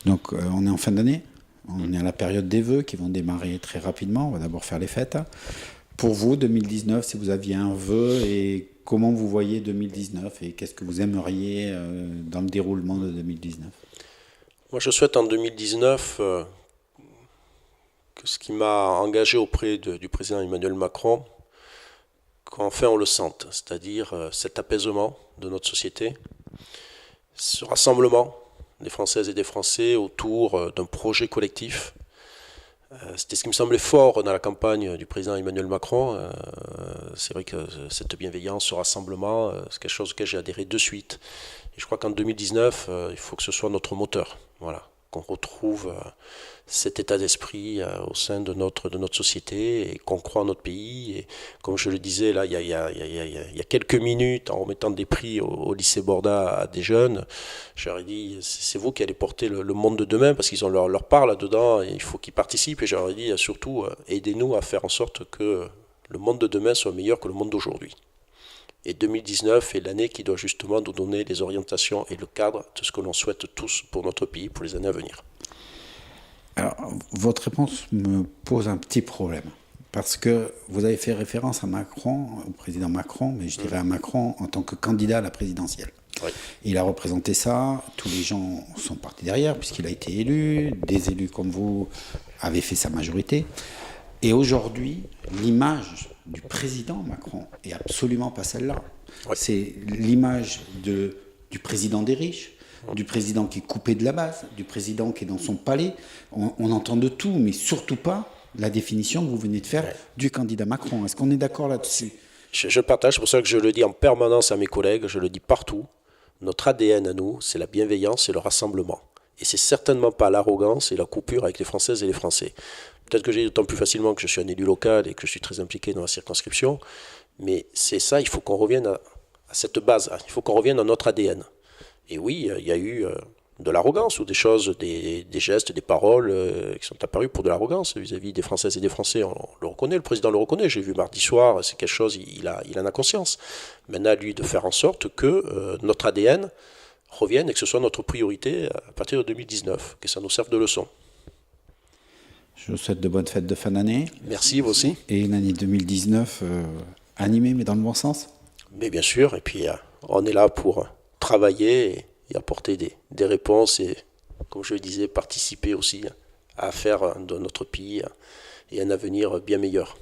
Donc on est en fin d'année, on est à la période des vœux qui vont démarrer très rapidement, on va d'abord faire les fêtes. Pour vous, 2019, si vous aviez un vœu, et comment vous voyez 2019 et qu'est-ce que vous aimeriez dans le déroulement de 2019? Moi, je souhaite en 2019 que ce qui m'a engagé auprès du président Emmanuel Macron, qu'enfin on le sente, c'est-à-dire cet apaisement de notre société, ce rassemblement des Françaises et des Français autour d'un projet collectif. C'était ce qui me semblait fort dans la campagne du président Emmanuel Macron. C'est vrai que cette bienveillance, ce rassemblement, c'est quelque chose auquel j'ai adhéré de suite. Et je crois qu'en 2019, il faut que ce soit notre moteur. Voilà, qu'on retrouve cet état d'esprit au sein de notre société et qu'on croit en notre pays. Et comme je le disais là, il y a quelques minutes, en remettant des prix au lycée Borda à des jeunes, j'aurais dit, c'est vous qui allez porter le monde de demain parce qu'ils ont leur part là-dedans et il faut qu'ils participent. Et j'aurais dit surtout, aidez-nous à faire en sorte que le monde de demain soit meilleur que le monde d'aujourd'hui. Et 2019 est l'année qui doit justement nous donner les orientations et le cadre de ce que l'on souhaite tous pour notre pays pour les années à venir. Alors, votre réponse me pose un petit problème. Parce que vous avez fait référence à Macron, au président Macron, mais je dirais à Macron en tant que candidat à la présidentielle. Oui. Il a représenté ça, tous les gens sont partis derrière, puisqu'il a été élu, des élus comme vous avaient fait sa majorité. Et aujourd'hui, l'image du président Macron est absolument pas celle-là. Oui. C'est l'image du président des riches, du président qui est coupé de la base, du président qui est dans son palais. On entend de tout, mais surtout pas la définition que vous venez de faire du candidat Macron. Est-ce qu'on est d'accord là-dessus? Je partage, c'est pour ça que je le dis en permanence à mes collègues, je le dis partout. Notre ADN à nous, c'est la bienveillance et le rassemblement. Et c'est certainement pas l'arrogance et la coupure avec les Françaises et les Français. Peut-être que j'ai d'autant plus facilement que je suis un élu local et que je suis très impliqué dans la circonscription, mais c'est ça, il faut qu'on revienne à cette base, il faut qu'on revienne à notre ADN. Et oui, il y a eu de l'arrogance ou des choses, des gestes, des paroles qui sont apparus pour de l'arrogance vis-à-vis des Françaises et des Français. On le reconnaît, le président le reconnaît. J'ai vu mardi soir, c'est quelque chose, il en a conscience. Maintenant, à lui de faire en sorte que notre ADN revienne et que ce soit notre priorité à partir de 2019, que ça nous serve de leçon. Je vous souhaite de bonnes fêtes de fin d'année. Merci, vous aussi. Et une année 2019 animée, mais dans le bon sens. Mais bien sûr, et puis on est là pour travailler et apporter des réponses et, comme je le disais, participer aussi à faire de notre pays et un avenir bien meilleur.